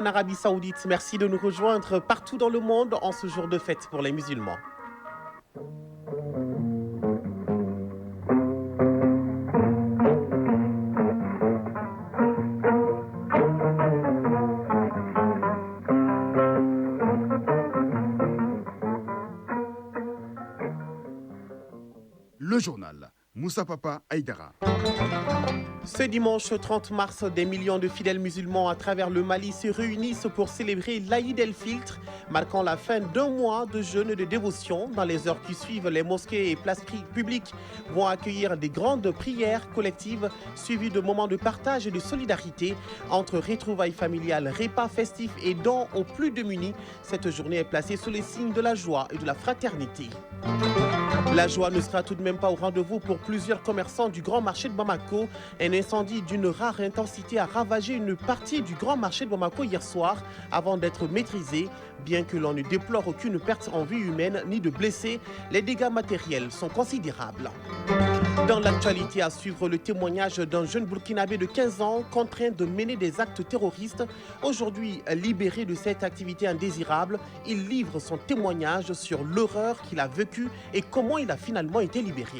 En Arabie Saoudite, merci de nous rejoindre partout dans le monde en ce jour de fête pour les musulmans. Le journal. Moussa Papa Aïdara. Ce dimanche 30 mars, des millions de fidèles musulmans à travers le Mali se réunissent pour célébrer l'Aïd el-Filtre, marquant la fin d'un mois de jeûne et de dévotion. Dans les heures qui suivent, les mosquées et places publiques vont accueillir des grandes prières collectives suivies de moments de partage et de solidarité entre retrouvailles familiales, repas festifs et dons aux plus démunis. Cette journée est placée sous les signes de la joie et de la fraternité. La joie ne sera tout de même pas au rendez-vous pour plusieurs commerçants du grand marché de Bamako. Un incendie d'une rare intensité a ravagé une partie du grand marché de Bamako hier soir avant d'être maîtrisé. Bien que l'on ne déplore aucune perte en vie humaine ni de blessés, les dégâts matériels sont considérables. Dans l'actualité, à suivre le témoignage d'un jeune Burkinabé de 15 ans contraint de mener des actes terroristes. Aujourd'hui libéré de cette activité indésirable, il livre son témoignage sur l'horreur qu'il a vécue et comment il a finalement été libéré.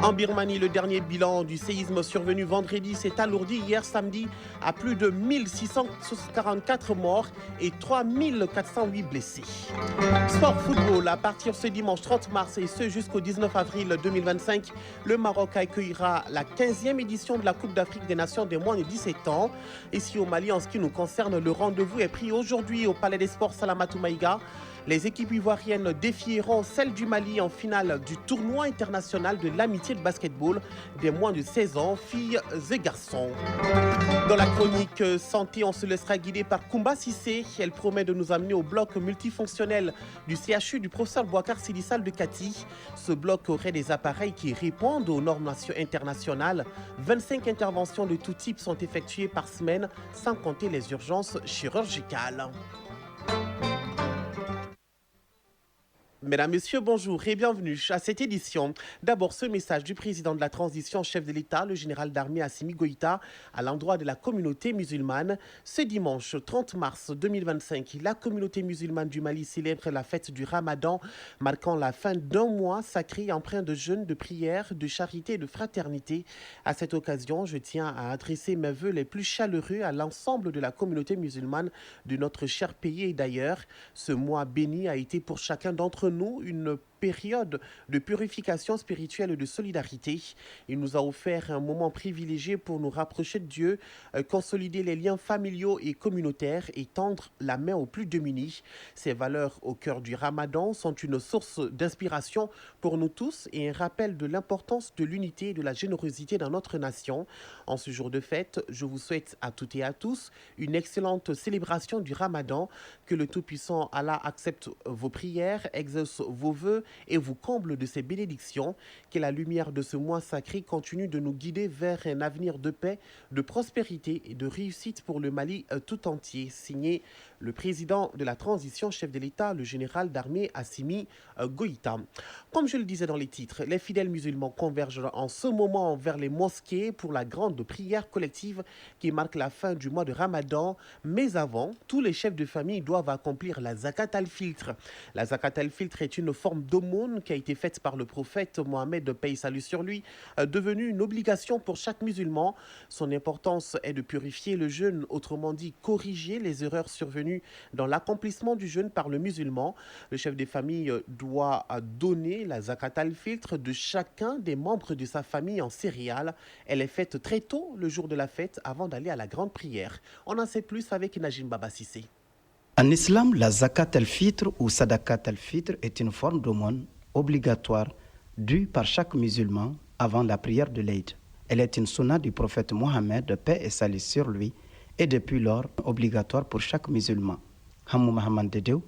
En Birmanie, le dernier bilan du séisme survenu vendredi s'est alourdi hier samedi à plus de 1644 morts et 3408 blessés. Sport football, à partir ce dimanche 30 mars et ce jusqu'au 19 avril 2025, le Maroc accueillera la 15e édition de la Coupe d'Afrique des Nations des moins de 17 ans. Ici au Mali, en ce qui nous concerne, le rendez-vous est pris aujourd'hui au Palais des Sports Salamatou Maïga. Les équipes ivoiriennes défieront celles du Mali en finale du tournoi international de l'amitié de basketball des moins de 16 ans, filles et garçons. Dans la chronique santé, on se laissera guider par Koumba Sissé. Elle promet de nous amener au bloc multifonctionnel du CHU du professeur Bouakar Sidissal de Kati. Ce bloc aurait des appareils qui répondent aux normes internationales. 25 interventions de tout type sont effectuées par semaine, sans compter les urgences chirurgicales. Mesdames, Messieurs, bonjour et bienvenue à cette édition. D'abord, ce message du président de la transition, chef de l'État, le général d'armée Assimi Goïta, à l'endroit de la communauté musulmane. Ce dimanche 30 mars 2025, la communauté musulmane du Mali célèbre la fête du Ramadan, marquant la fin d'un mois sacré empreint de jeûne, de prière, de charité et de fraternité. À cette occasion, je tiens à adresser mes vœux les plus chaleureux à l'ensemble de la communauté musulmane de notre cher pays et d'ailleurs. Ce mois béni a été pour chacun d'entre nous une période de purification spirituelle et de solidarité. Il nous a offert un moment privilégié pour nous rapprocher de Dieu, consolider les liens familiaux et communautaires et tendre la main aux plus démunis. Ces valeurs au cœur du Ramadan sont une source d'inspiration pour nous tous et un rappel de l'importance de l'unité et de la générosité dans notre nation. En ce jour de fête, je vous souhaite à toutes et à tous une excellente célébration du Ramadan. Que le Tout-Puissant Allah accepte vos prières, exauce vos vœux et vous comble de ses bénédictions. Que la lumière de ce mois sacré continue de nous guider vers un avenir de paix, de prospérité et de réussite pour le Mali tout entier. Signé le président de la transition, chef de l'État, le général d'armée Assimi Goïta. Comme je le disais dans les titres, les fidèles musulmans convergent en ce moment vers les mosquées pour la grande prière collective qui marque la fin du mois de Ramadan. Mais avant, tous les chefs de famille doivent accomplir la zakat al-filtre. La zakat al-filtre est une forme d'aumône qui a été faite par le prophète Mohammed, de paix et salut sur lui, devenue une obligation pour chaque musulman. Son importance est de purifier le jeûne, autrement dit corriger les erreurs survenues dans l'accomplissement du jeûne par le musulman. Le chef des familles doit donner la zakat al-filtre de chacun des membres de sa famille en céréales. Elle est faite très tôt le jour de la fête avant d'aller à la grande prière. On en sait plus avec Najim Baba Sissé. En islam, la zakat al-fitr ou sadakat al-fitr est une forme d'aumône obligatoire due par chaque musulman avant la prière de l'Eid. Elle est une sunna du prophète Mohammed, de paix et salut sur lui, et depuis lors obligatoire pour chaque musulman. Hamou Mohamed Dedeu,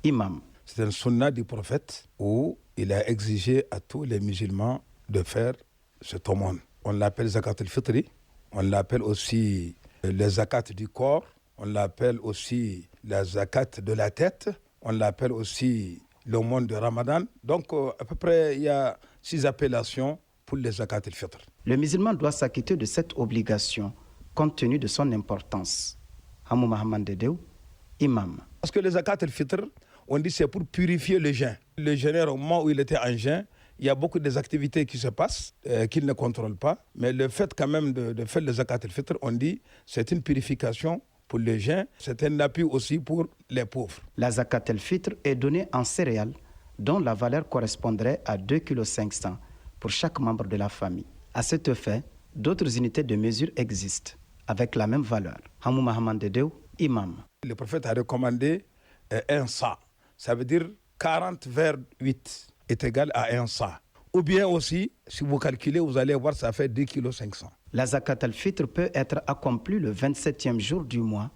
imam. C'est une sunna du prophète où il a exigé à tous les musulmans de faire cet aumône. On l'appelle zakat al-fitri, on l'appelle aussi le zakat du corps, on l'appelle aussi la zakat de la tête, on l'appelle aussi l'aumône de Ramadan. Donc à peu près il y a 6 appellations pour les zakat al-fitr. Le musulman doit s'acquitter de cette obligation compte tenu de son importance. Hamou Mohamed Dedeu, imam. Parce que le zakat al-fitr, on dit c'est pour purifier le jeûne. Le jeûneur, au moment où il était en jeûne, il y a beaucoup d'activités qui se passent, qu'il ne contrôle pas. Mais le fait quand même de faire le zakat al-fitr, on dit c'est une purification pour les jeûne. C'est un appui aussi pour les pauvres. La zakat al-fitr est donnée en céréales, dont la valeur correspondrait à 2,5 kg pour chaque membre de la famille. À cet effet, d'autres unités de mesure existent avec la même valeur. Hamou Mohamed Dedeu, imam. Le prophète a recommandé un sa. Ça veut dire 40 vers 8 est égal à un sa. Ou bien aussi, si vous calculez, vous allez voir, ça fait 2,5 kg. La zakat al-fitr peut être accomplie le 27e jour du mois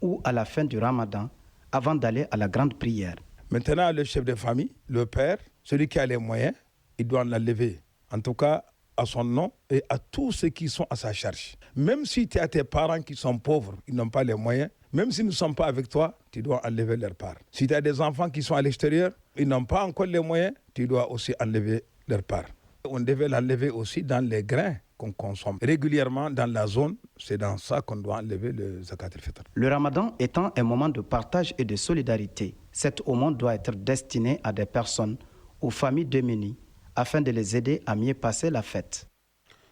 ou à la fin du ramadan, avant d'aller à la grande prière. Maintenant, le chef de famille, le père, celui qui a les moyens, il doit l'enlever. En tout cas, à son nom et à tous ceux qui sont à sa charge. Même si tu as tes parents qui sont pauvres, ils n'ont pas les moyens, même s'ils ne sont pas avec toi, tu dois enlever leur part. Si tu as des enfants qui sont à l'extérieur, ils n'ont pas encore les moyens, tu dois aussi enlever leur part. On devait l'enlever aussi dans les grains qu'on consomme régulièrement dans la zone. C'est dans ça qu'on doit enlever le zakat al-fitr. Le ramadan étant un moment de partage et de solidarité, cette aumône doit être destinée à des personnes, aux familles démunies, afin de les aider à mieux passer la fête.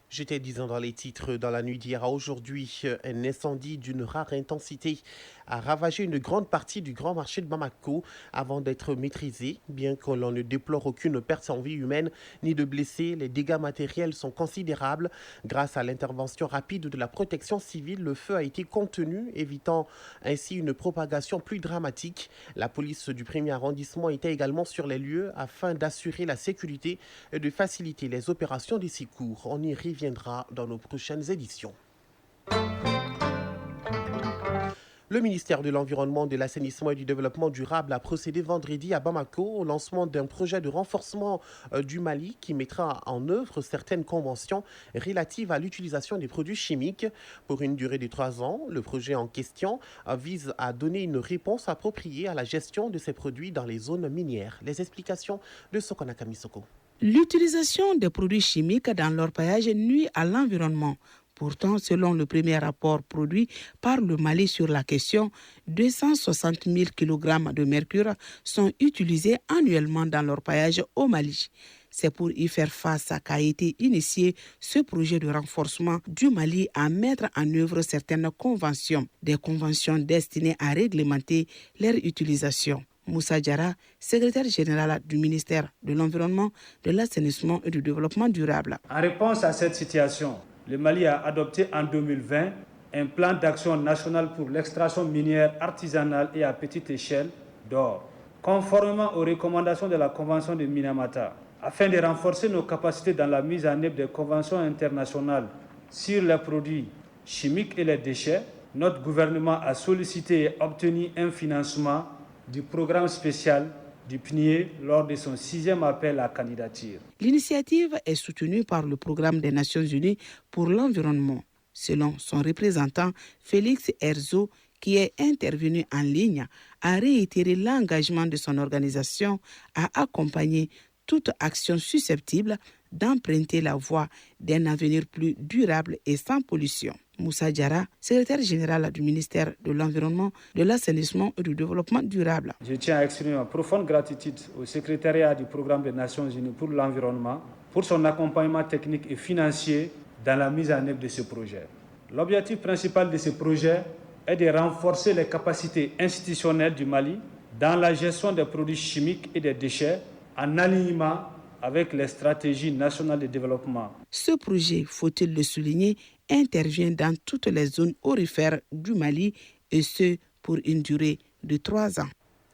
J'étais disant dans les titres, dans la nuit d'hier à aujourd'hui, un incendie d'une rare intensité a ravagé une grande partie du grand marché de Bamako avant d'être maîtrisé. Bien que l'on ne déplore aucune perte en vie humaine ni de blessés, les dégâts matériels sont considérables. Grâce à l'intervention rapide de la protection civile, le feu a été contenu, évitant ainsi une propagation plus dramatique. La police du 1er arrondissement était également sur les lieux afin d'assurer la sécurité et de faciliter les opérations des secours. On y reviendra dans nos prochaines éditions. Le ministère de l'Environnement, de l'Assainissement et du Développement durable a procédé vendredi à Bamako au lancement d'un projet de renforcement du Mali qui mettra en œuvre certaines conventions relatives à l'utilisation des produits chimiques. Pour une durée de 3 ans, le projet en question vise à donner une réponse appropriée à la gestion de ces produits dans les zones minières. Les explications de Sokona Kamisoko. L'utilisation des produits chimiques dans l'orpaillage nuit à l'environnement. Pourtant, selon le premier rapport produit par le Mali sur la question, 260 000 kg de mercure sont utilisés annuellement dans l'orpaillage au Mali. C'est pour y faire face qu'a été initié ce projet de renforcement du Mali à mettre en œuvre certaines conventions, des conventions destinées à réglementer leur utilisation. Moussa Diarra, secrétaire général du ministère de l'Environnement, de l'Assainissement et du Développement durable. En réponse à cette situation, le Mali a adopté en 2020 un plan d'action national pour l'extraction minière artisanale et à petite échelle d'or, conformément aux recommandations de la Convention de Minamata. Afin de renforcer nos capacités dans la mise en œuvre des conventions internationales sur les produits chimiques et les déchets, notre gouvernement a sollicité et obtenu un financement du programme spécial du PNIE lors de son 6e appel à candidature. L'initiative est soutenue par le Programme des Nations Unies pour l'environnement. Selon son représentant, Félix Herzo, qui est intervenu en ligne, a réitéré l'engagement de son organisation à accompagner toute action susceptible d'emprunter la voie d'un avenir plus durable et sans pollution. Moussa Diarra, secrétaire général du ministère de l'Environnement, de l'Assainissement et du Développement durable. Je tiens à exprimer ma profonde gratitude au secrétariat du Programme des Nations Unies pour l'environnement pour son accompagnement technique et financier dans la mise en œuvre de ce projet. L'objectif principal de ce projet est de renforcer les capacités institutionnelles du Mali dans la gestion des produits chimiques et des déchets en alignement avec les stratégies nationales de développement. Ce projet, faut-il le souligner, intervient dans toutes les zones aurifères du Mali et ce pour une durée de 3 ans.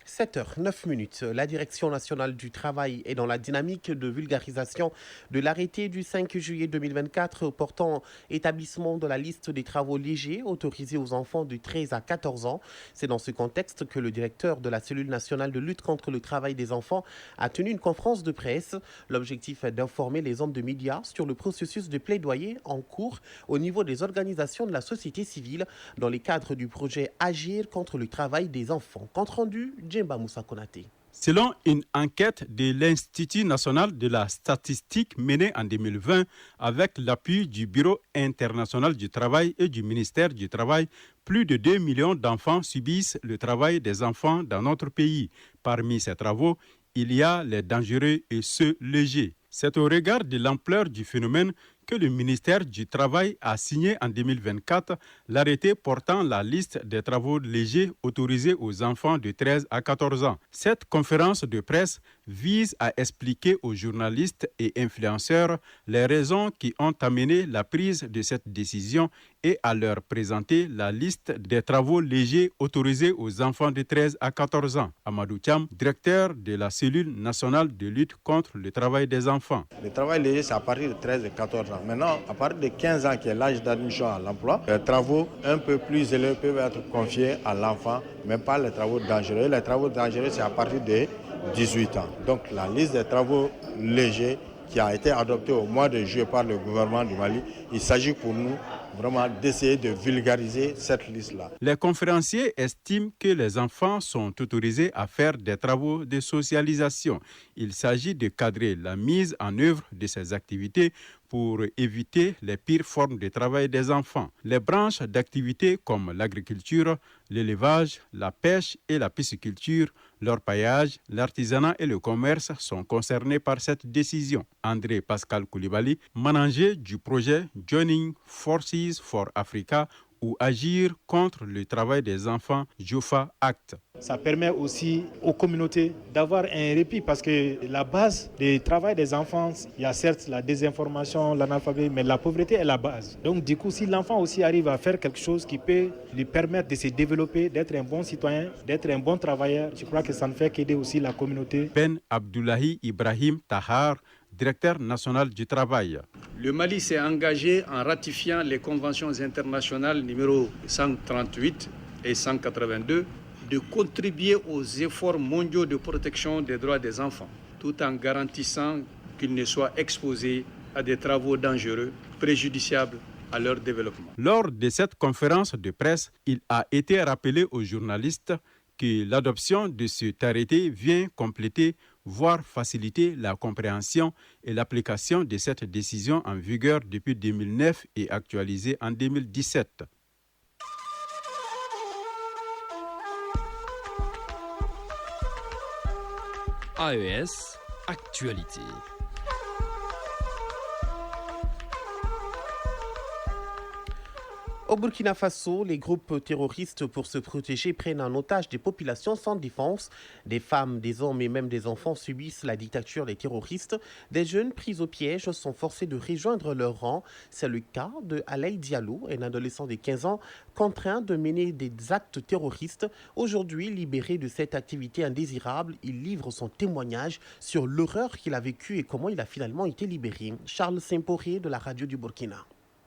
7h09. La Direction nationale du travail est dans la dynamique de vulgarisation de l'arrêté du 5 juillet 2024 portant établissement de la liste des travaux légers autorisés aux enfants de 13 à 14 ans. C'est dans ce contexte que le directeur de la cellule nationale de lutte contre le travail des enfants a tenu une conférence de presse. L'objectif est d'informer les hommes de médias sur le processus de plaidoyer en cours au niveau des organisations de la société civile dans le cadre du projet Agir contre le travail des enfants. Compte rendu, Djemba Moussa Konaté. Selon une enquête de l'Institut national de la statistique menée en 2020 avec l'appui du Bureau international du travail et du ministère du travail Plus de 2 millions d'enfants subissent le travail des enfants dans notre pays. Parmi ces travaux, il y a les dangereux et ceux légers. C'est au regard de l'ampleur du phénomène que le ministère du Travail a signé en 2024 l'arrêté portant la liste des travaux légers autorisés aux enfants de 13 à 14 ans. Cette conférence de presse vise à expliquer aux journalistes et influenceurs les raisons qui ont amené la prise de cette décision et à leur présenter la liste des travaux légers autorisés aux enfants de 13 à 14 ans. Amadou Thiam, directeur de la cellule nationale de lutte contre le travail des enfants. Le travail léger, c'est à partir de 13 et 14 ans. Maintenant, à partir de 15 ans, qui est l'âge d'admission à l'emploi, les travaux un peu plus élevés peuvent être confiés à l'enfant, mais pas les travaux dangereux. Les travaux dangereux, c'est à partir de 18 ans. Donc la liste des travaux légers qui a été adoptée au mois de juillet par le gouvernement du Mali, il s'agit pour nous vraiment d'essayer de vulgariser cette liste-là. Les conférenciers estiment que les enfants sont autorisés à faire des travaux de socialisation. Il s'agit de cadrer la mise en œuvre de ces activités pour éviter les pires formes de travail des enfants. Les branches d'activités comme l'agriculture, l'élevage, la pêche et la pisciculture, l'orpaillage, l'artisanat et le commerce sont concernés par cette décision. André Pascal Koulibaly, manager du projet Joining Forces for Africa, ou agir contre le travail des enfants, Jofa Act. Ça permet aussi aux communautés d'avoir un répit parce que la base du travail des enfants, il y a certes la désinformation, l'analphabétisme, mais la pauvreté est la base. Donc du coup, si l'enfant aussi arrive à faire quelque chose qui peut lui permettre de se développer, d'être un bon citoyen, d'être un bon travailleur, je crois que ça ne fait qu'aider aussi la communauté. Ben Abdoulahi Ibrahim Tahar, directeur national du travail. Le Mali s'est engagé en ratifiant les conventions internationales numéro 138 et 182 de contribuer aux efforts mondiaux de protection des droits des enfants, tout en garantissant qu'ils ne soient exposés à des travaux dangereux, préjudiciables à leur développement. Lors de cette conférence de presse, il a été rappelé aux journalistes que l'adoption de cet arrêté vient compléter, voire faciliter la compréhension et l'application de cette décision en vigueur depuis 2009 et actualisée en 2017. AES Actualité. Au Burkina Faso, les groupes terroristes, pour se protéger, prennent en otage des populations sans défense. Des femmes, des hommes et même des enfants subissent la dictature des terroristes. Des jeunes pris au piège sont forcés de rejoindre leur rang. C'est le cas de Alaï Diallo, un adolescent de 15 ans contraint de mener des actes terroristes. Aujourd'hui, libéré de cette activité indésirable, il livre son témoignage sur l'horreur qu'il a vécue et comment il a finalement été libéré. Charles Simporé de la radio du Burkina.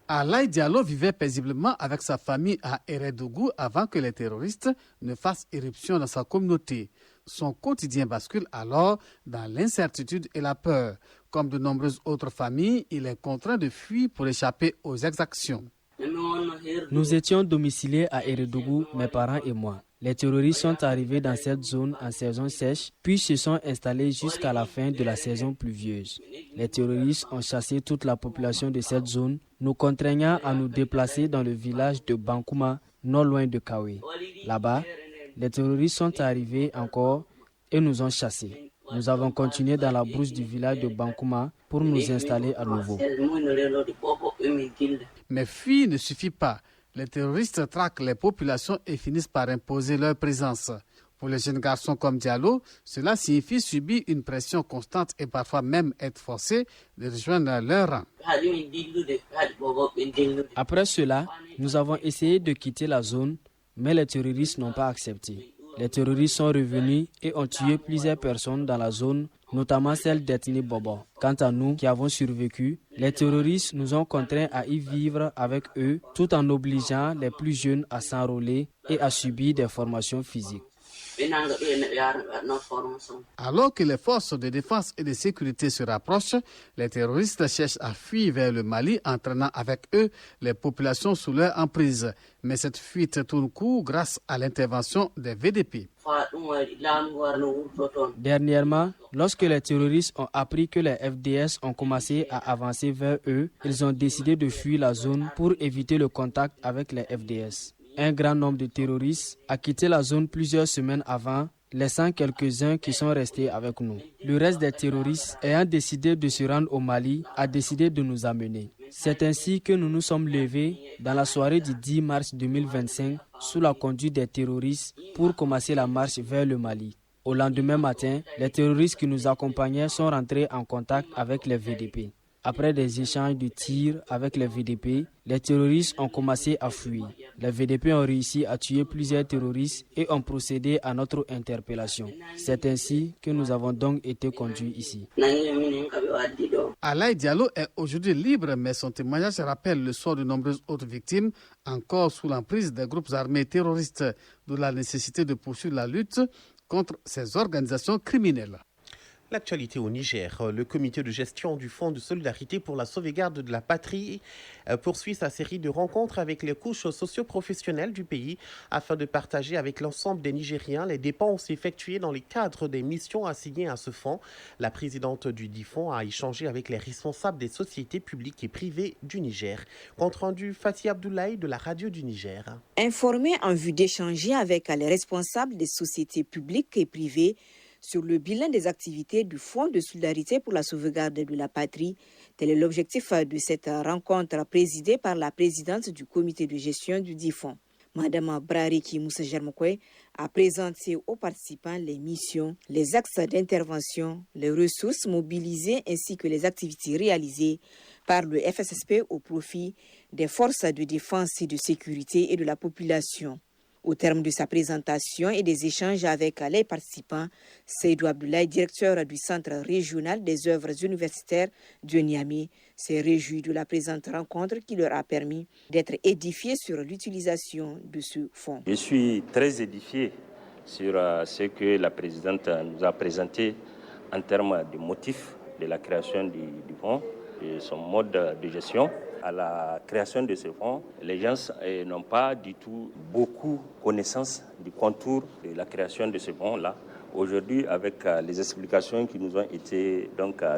Alaï Diallo vivait paisiblement avec sa famille à Eredougou avant que les terroristes ne fassent éruption dans sa communauté. Son quotidien bascule alors dans l'incertitude et la peur. Comme de nombreuses autres familles, il est contraint de fuir pour échapper aux exactions. Nous étions domiciliés à Eredougou, mes parents et moi. Les terroristes sont arrivés dans cette zone en saison sèche, puis se sont installés jusqu'à la fin de la saison pluvieuse. Les terroristes ont chassé toute la population de cette zone, nous contraignant à nous déplacer dans le village de Bankouma, non loin de Kawe. Là-bas, les terroristes sont arrivés encore et nous ont chassés. Nous avons continué dans la brousse du village de Bankouma pour nous installer à nouveau. Mais fuir ne suffit pas. Les terroristes traquent les populations et finissent par imposer leur présence. Pour les jeunes garçons comme Diallo, cela signifie subir une pression constante et parfois même être forcé de rejoindre leur rang. Après cela, nous avons essayé de quitter la zone, mais les terroristes n'ont pas accepté. Les terroristes sont revenus et ont tué plusieurs personnes dans la zone, notamment celle d'ethnie Bobo. Quant à nous qui avons survécu, les terroristes nous ont contraints à y vivre avec eux tout en obligeant les plus jeunes à s'enrôler et à subir des formations physiques. Alors que les forces de défense et de sécurité se rapprochent, les terroristes cherchent à fuir vers le Mali, entraînant avec eux les populations sous leur emprise. Mais cette fuite tourne court grâce à l'intervention des VDP. Dernièrement, lorsque les terroristes ont appris que les FDS ont commencé à avancer vers eux, ils ont décidé de fuir la zone pour éviter le contact avec les FDS. Un grand nombre de terroristes a quitté la zone plusieurs semaines avant, laissant quelques-uns qui sont restés avec nous. Le reste des terroristes ayant décidé de se rendre au Mali a décidé de nous amener. C'est ainsi que nous nous sommes levés dans la soirée du 10 mars 2025 sous la conduite des terroristes pour commencer la marche vers le Mali. Au lendemain matin, les terroristes qui nous accompagnaient sont rentrés en contact avec les VDP. Après des échanges de tirs avec les VDP, les terroristes ont commencé à fuir. Les VDP ont réussi à tuer plusieurs terroristes et ont procédé à notre interpellation. C'est ainsi que nous avons donc été conduits ici. Alaï Diallo est aujourd'hui libre, mais son témoignage rappelle le sort de nombreuses autres victimes, encore sous l'emprise des groupes armés terroristes, de la nécessité de poursuivre la lutte contre ces organisations criminelles. L'actualité au Niger, le comité de gestion du Fonds de solidarité pour la sauvegarde de la patrie poursuit sa série de rencontres avec les couches socio-professionnelles du pays afin de partager avec l'ensemble des Nigériens les dépenses effectuées dans le cadre des missions assignées à ce fonds. La présidente du dit fonds a échangé avec les responsables des sociétés publiques et privées du Niger. Compte rendu Fatih Abdoulaye de la radio du Niger. Informé en vue d'échanger avec les responsables des sociétés publiques et privées sur le bilan des activités du Fonds de solidarité pour la sauvegarde de la patrie. Tel est l'objectif de cette rencontre présidée par la présidente du comité de gestion du dit fonds. Madame Brariki Moussa Germokwe a présenté aux participants les missions, les axes d'intervention, les ressources mobilisées ainsi que les activités réalisées par le FSSP au profit des forces de défense et de sécurité et de la population. Au terme de sa présentation et des échanges avec les participants, Seydou Abdoulaye, directeur du Centre régional des œuvres universitaires de Niamey, s'est réjoui de la présente rencontre qui leur a permis d'être édifiés sur l'utilisation de ce fonds. Je suis très édifié sur ce que la présidente nous a présenté en termes de motifs de la création du fonds et son mode de gestion. À la création de ce fonds, les gens n'ont pas du tout beaucoup connaissance du contour de la création de ce fonds-là. Aujourd'hui, avec les explications qui nous ont été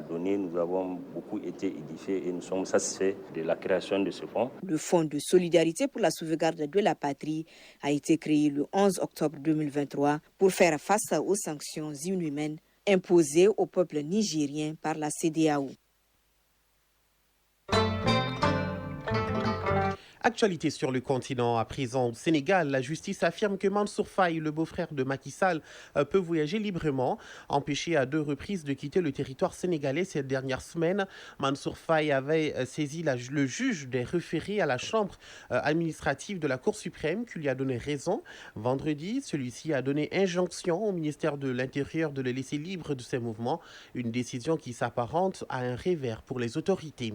données, nous avons beaucoup été édifiés et nous sommes satisfaits de la création de ce fonds. Le Fonds de solidarité pour la sauvegarde de la patrie a été créé le 11 octobre 2023 pour faire face aux sanctions inhumaines imposées au peuple nigérien par la CEDEAO. Actualité sur le continent. À présent, au Sénégal, la justice affirme que Mansour Faye, le beau-frère de Macky Sall, peut voyager librement. Empêché à 2 reprises de quitter le territoire sénégalais cette dernière semaine, Mansour Faye avait saisi le juge des référés à la chambre administrative de la Cour suprême qui lui a donné raison. Vendredi, celui-ci a donné injonction au ministère de l'Intérieur de le laisser libre de ses mouvements, une décision qui s'apparente à un revers pour les autorités.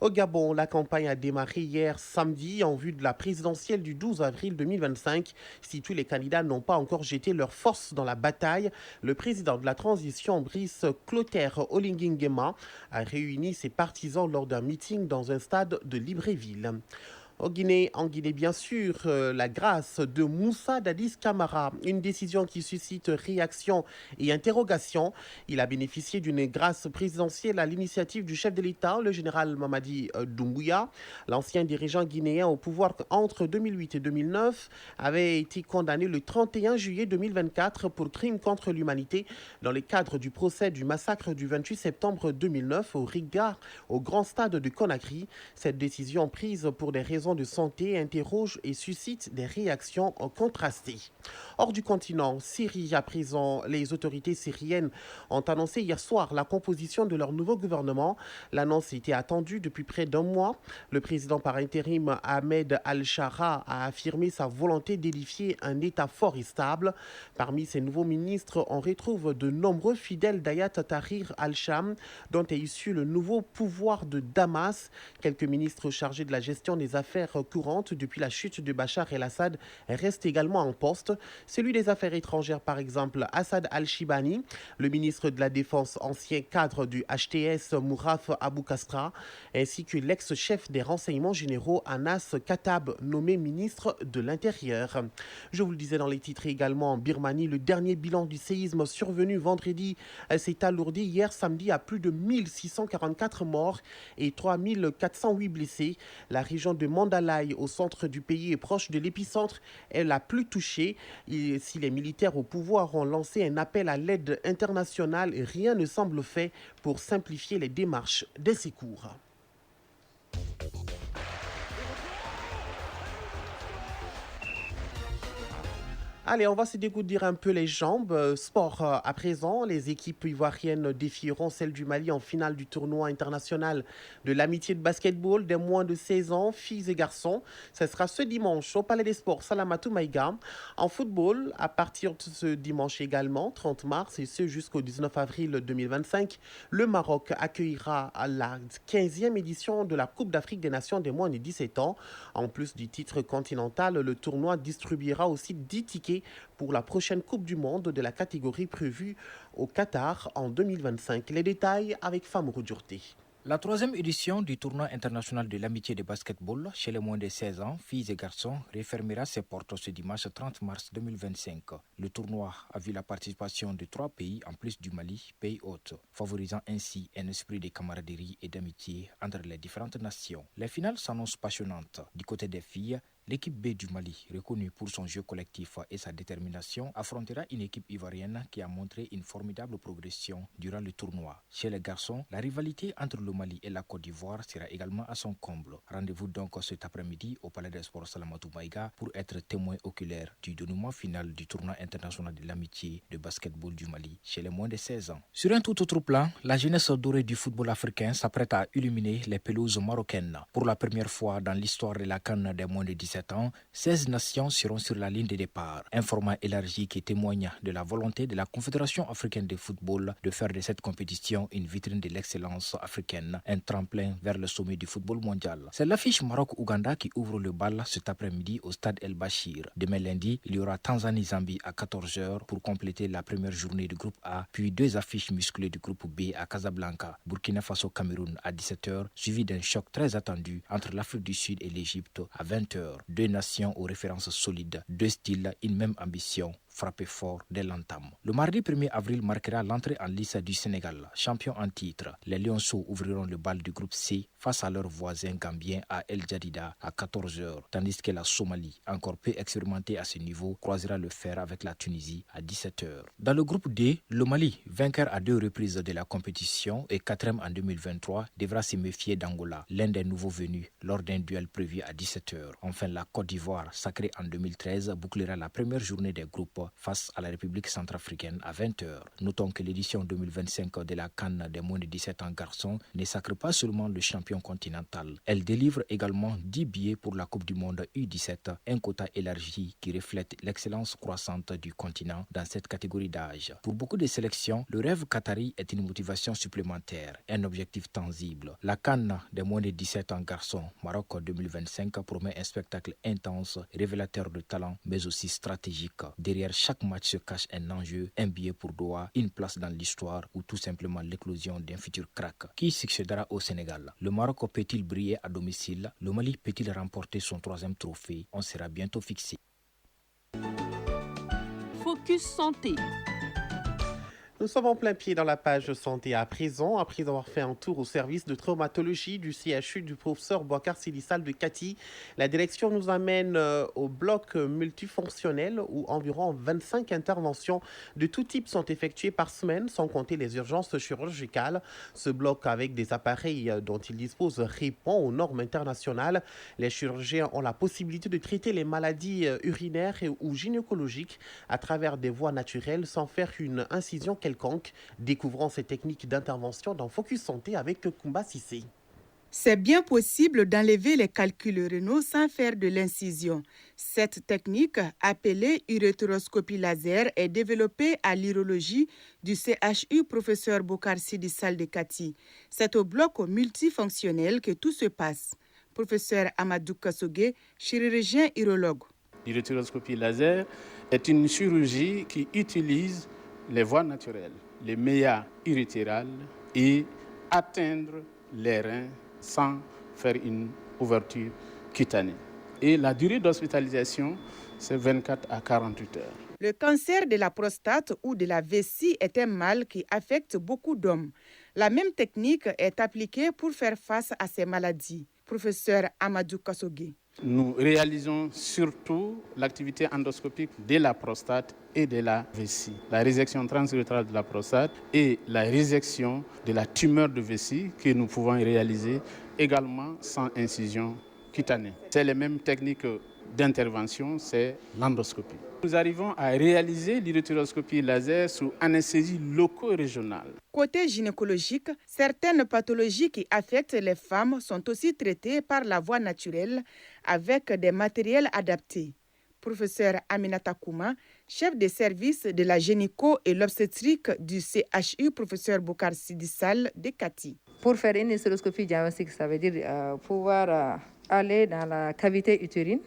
Au Gabon, la campagne a démarré hier samedi en vue de la présidentielle du 12 avril 2025. Si tous les candidats n'ont pas encore jeté leurs forces dans la bataille, le président de la transition, Brice Clotaire Oligui Nguema, a réuni ses partisans lors d'un meeting dans un stade de Libreville. En Guinée, bien sûr, la grâce de Moussa Dadis Camara, une décision qui suscite réaction et interrogation. Il a bénéficié d'une grâce présidentielle à l'initiative du chef de l'État, le général Mamadi Doumbouya. L'ancien dirigeant guinéen au pouvoir entre 2008 et 2009 avait été condamné le 31 juillet 2024 pour crime contre l'humanité dans le cadre du procès du massacre du 28 septembre 2009 au Riga, au grand stade de Conakry. Cette décision prise pour des raisons de santé interroge et suscite des réactions contrastées. Hors du continent, Syrie à présent, les autorités syriennes ont annoncé hier soir la composition de leur nouveau gouvernement. L'annonce était attendue depuis près d'un mois. Le président par intérim Ahmed Al-Shara a affirmé sa volonté d'édifier un État fort et stable. Parmi ses nouveaux ministres, on retrouve de nombreux fidèles d'Ayat Tahrir al-Sham, dont est issu le nouveau pouvoir de Damas. Quelques ministres chargés de la gestion des affaires courantes depuis la chute de Bachar el-Assad restent également en poste. Celui des Affaires étrangères, par exemple, Assad al-Shibani, le ministre de la Défense, ancien cadre du HTS Mouraf Abou Kasra, ainsi que l'ex-chef des renseignements généraux Anas Katab, nommé ministre de l'Intérieur. Je vous le disais dans les titres également, en Birmanie, le dernier bilan du séisme survenu vendredi s'est alourdi hier samedi à plus de 1644 morts et 3408 blessés. La région de Mandalaï, au centre du pays et proche de l'épicentre, est la plus touchée. Et si les militaires au pouvoir ont lancé un appel à l'aide internationale, rien ne semble fait pour simplifier les démarches des secours. Allez, on va se dégourdir un peu les jambes. Sport à présent, les équipes ivoiriennes défieront celles du Mali en finale du tournoi international de l'amitié de basketball des moins de 16 ans, filles et garçons. Ce sera ce dimanche au Palais des Sports Salamatou Maïga. En football, à partir de ce dimanche également, 30 mars et ce jusqu'au 19 avril 2025, le Maroc accueillera la 15e édition de la Coupe d'Afrique des Nations des moins de 17 ans. En plus du titre continental, le tournoi distribuera aussi 10 tickets pour la prochaine Coupe du Monde de la catégorie prévue au Qatar en 2025. Les détails avec Famourou Djourté. La 3e édition du tournoi international de l'amitié de basketball chez les moins de 16 ans, filles et garçons, refermera ses portes ce dimanche 30 mars 2025. Le tournoi a vu la participation de 3 pays en plus du Mali, pays hôte, favorisant ainsi un esprit de camaraderie et d'amitié entre les différentes nations. Les finales s'annoncent passionnantes. Du côté des filles, l'équipe B du Mali, reconnue pour son jeu collectif et sa détermination, affrontera une équipe ivoirienne qui a montré une formidable progression durant le tournoi. Chez les garçons, la rivalité entre le Mali et la Côte d'Ivoire sera également à son comble. Rendez-vous donc cet après-midi au Palais des Sports Salamatou Maïga pour être témoin oculaire du dénouement final du tournoi international de l'amitié de basketball du Mali chez les moins de 16 ans. Sur un tout autre plan, la jeunesse dorée du football africain s'apprête à illuminer les pelouses marocaines. Pour la première fois dans l'histoire de la CAN des moins de 17 ans, 16 nations seront sur la ligne de départ. Un format élargi qui témoigne de la volonté de la Confédération africaine de football de faire de cette compétition une vitrine de l'excellence africaine, un tremplin vers le sommet du football mondial. C'est l'affiche Maroc-Ouganda qui ouvre le bal cet après-midi au stade El Bachir. Demain lundi, il y aura Tanzanie-Zambie à 14h pour compléter la première journée du groupe A, puis 2 affiches musclées du groupe B à Casablanca, Burkina Faso-Cameroun à 17h, suivi d'un choc très attendu entre l'Afrique du Sud et l'Égypte à 20h. 2 nations aux références solides, 2 styles, une même ambition, frappé fort dès l'entame. Le mardi 1er avril marquera l'entrée en lice du Sénégal, champion en titre. Les Lionceaux ouvriront le bal du groupe C face à leurs voisins gambiens à El Jadida à 14h, tandis que la Somalie, encore peu expérimentée à ce niveau, croisera le fer avec la Tunisie à 17h. Dans le groupe D, le Mali, vainqueur à 2 reprises de la compétition et 4e en 2023, devra se méfier d'Angola, l'un des nouveaux venus, lors d'un duel prévu à 17h. Enfin, la Côte d'Ivoire, sacrée en 2013, bouclera la première journée des groupes face à la République centrafricaine à 20h. Notons que l'édition 2025 de la CAN des moins de 17 ans garçons ne sacre pas seulement le champion continental. Elle délivre également 10 billets pour la Coupe du Monde U17, un quota élargi qui reflète l'excellence croissante du continent dans cette catégorie d'âge. Pour beaucoup de sélections, le rêve qatari est une motivation supplémentaire, un objectif tangible. La CAN des moins de 17 ans garçons Maroc 2025 promet un spectacle intense, révélateur de talent, mais aussi stratégique. Derrière chaque match se cache un enjeu, un billet pour Doha, une place dans l'histoire ou tout simplement l'éclosion d'un futur crack. Qui succédera au Sénégal? Le Maroc peut-il briller à domicile? Le Mali peut-il remporter son 3e trophée? On sera bientôt fixé. Focus Santé. Nous sommes en plein pied dans la page santé à présent, après avoir fait un tour au service de traumatologie du CHU du professeur Bouakar Sidissal de Kati. La direction nous amène au bloc multifonctionnel où environ 25 interventions de tout type sont effectuées par semaine, sans compter les urgences chirurgicales. Ce bloc, avec des appareils dont il dispose, répond aux normes internationales. Les chirurgiens ont la possibilité de traiter les maladies urinaires ou gynécologiques à travers des voies naturelles sans faire une incision quelconque. Découvrons ces techniques d'intervention dans Focus Santé avec Kumba Sissé. C'est bien possible d'enlever les calculs rénaux sans faire de l'incision. Cette technique, appelée uréteroscopie laser, est développée à l'urologie du CHU professeur Bouakar Sidissal de Kati. C'est au bloc multifonctionnel que tout se passe. Professeur Amadou Kassogué, chirurgien urologue. L'uréteroscopie laser est une chirurgie qui utilise les voies naturelles, les méas urétérales et atteindre les reins sans faire une ouverture cutanée. Et la durée d'hospitalisation, c'est 24 à 48 heures. Le cancer de la prostate ou de la vessie est un mal qui affecte beaucoup d'hommes. La même technique est appliquée pour faire face à ces maladies. Professeur Amadou Kassogué. Nous réalisons surtout l'activité endoscopique de la prostate et de la vessie, la résection transrectale de la prostate et la résection de la tumeur de vessie que nous pouvons réaliser également sans incision cutanée. C'est les mêmes techniques d'intervention, c'est l'endoscopie. Nous arrivons à réaliser l'urethéroscopie laser sous anesthésie loco-régionale. Côté gynécologique, certaines pathologies qui affectent les femmes sont aussi traitées par la voie naturelle avec des matériels adaptés. Professeur Aminata Kouma, chef des services de la gynéco et l'obstétrique du CHU, professeur Bokar Sidissal de Kati. Pour faire une hystéroscopie diagnostique, ça veut dire pouvoir aller dans la cavité utérine,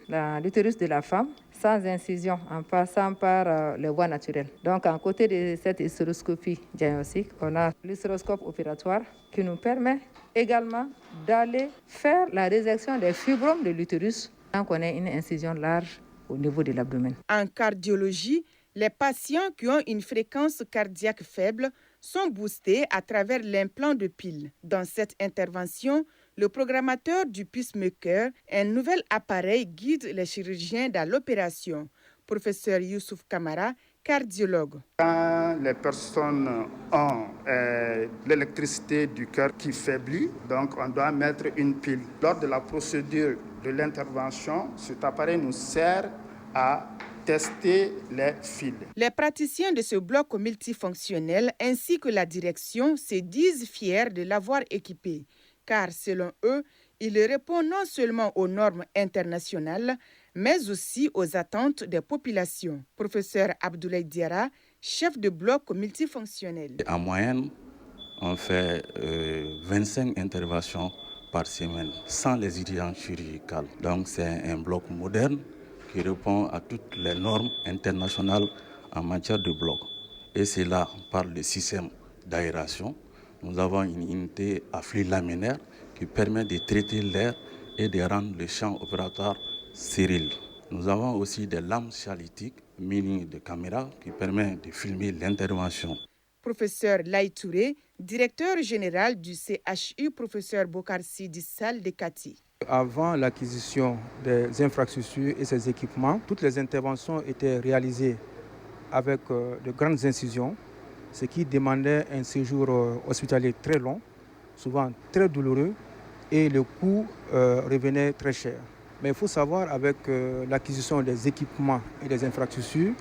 l'utérus de la femme, sans incision, en passant par les voies naturelles. Donc, à côté de cette hystéroscopie diagnostique, on a l'hystéroscope opératoire qui nous permet également d'aller faire la résection des fibromes de l'utérus tant qu'on a une incision large au niveau de l'abdomen. En cardiologie, les patients qui ont une fréquence cardiaque faible sont boostés à travers l'implant de pile. Dans cette intervention, le programmateur du pacemaker, un nouvel appareil, guide les chirurgiens dans l'opération. Professeur Youssouf Kamara, cardiologue. Quand les personnes ont l'électricité du cœur qui faiblit, donc on doit mettre une pile. Lors de la procédure de l'intervention, cet appareil nous sert à tester les fils. Les praticiens de ce bloc multifonctionnel ainsi que la direction se disent fiers de l'avoir équipé, car selon eux, il répond non seulement aux normes internationales, mais aussi aux attentes des populations. Professeur Abdoulaye Diarra, chef de bloc multifonctionnel. En moyenne, on fait 25 interventions par semaine, sans les urgences chirurgicales. Donc c'est un bloc moderne qui répond à toutes les normes internationales en matière de bloc. Et c'est là, on parle de système d'aération. Nous avons une unité à flux laminaire qui permet de traiter l'air et de rendre le champ opératoire stérile. Nous avons aussi des lampes chalytiques munies de caméras qui permettent de filmer l'intervention. Professeur Laye Touré, directeur général du CHU, professeur Bokar Sidissal de Kati. Avant l'acquisition des infrastructures et ces équipements, toutes les interventions étaient réalisées avec de grandes incisions, ce qui demandait un séjour hospitalier très long, souvent très douloureux, et le coût revenait très cher. Mais il faut savoir, avec l'acquisition des équipements et des infrastructures,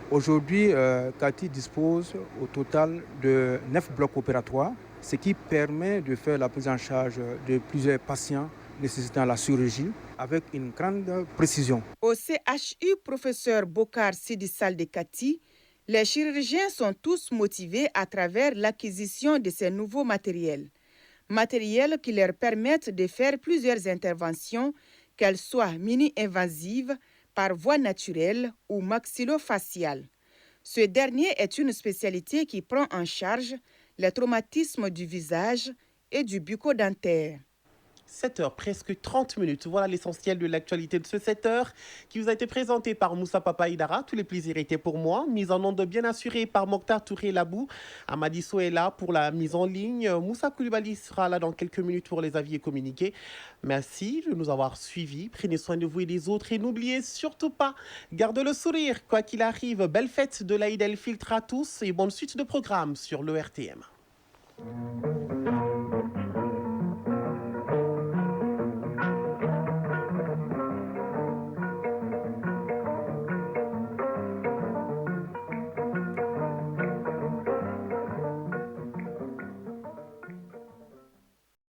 aujourd'hui, Kati dispose au total de 9 blocs opératoires, ce qui permet de faire la prise en charge de plusieurs patients nécessitant la chirurgie avec une grande précision. Au CHU, professeur Bokar Sidissal de Kati, les chirurgiens sont tous motivés à travers l'acquisition de ces nouveaux matériels qui leur permettent de faire plusieurs interventions, qu'elles soient mini-invasives, par voie naturelle ou maxillofaciale. Ce dernier est une spécialité qui prend en charge les traumatismes du visage et du bucco-dentaire. 7h, presque 30 minutes. Voilà l'essentiel de l'actualité de ce 7h qui vous a été présenté par Moussa Papa Aïdara. Tous les plaisirs étaient pour moi. Mise en onde bien assurée par Mokhtar Touré Labou. Amadisso est là pour la mise en ligne. Moussa Koulibaly sera là dans quelques minutes pour les avis et communiqués. Merci de nous avoir suivis. Prenez soin de vous et des autres. Et n'oubliez surtout pas, gardez le sourire. Quoi qu'il arrive, belle fête de l'Aïd el-Filtre à tous et bonne suite de programme sur le RTM.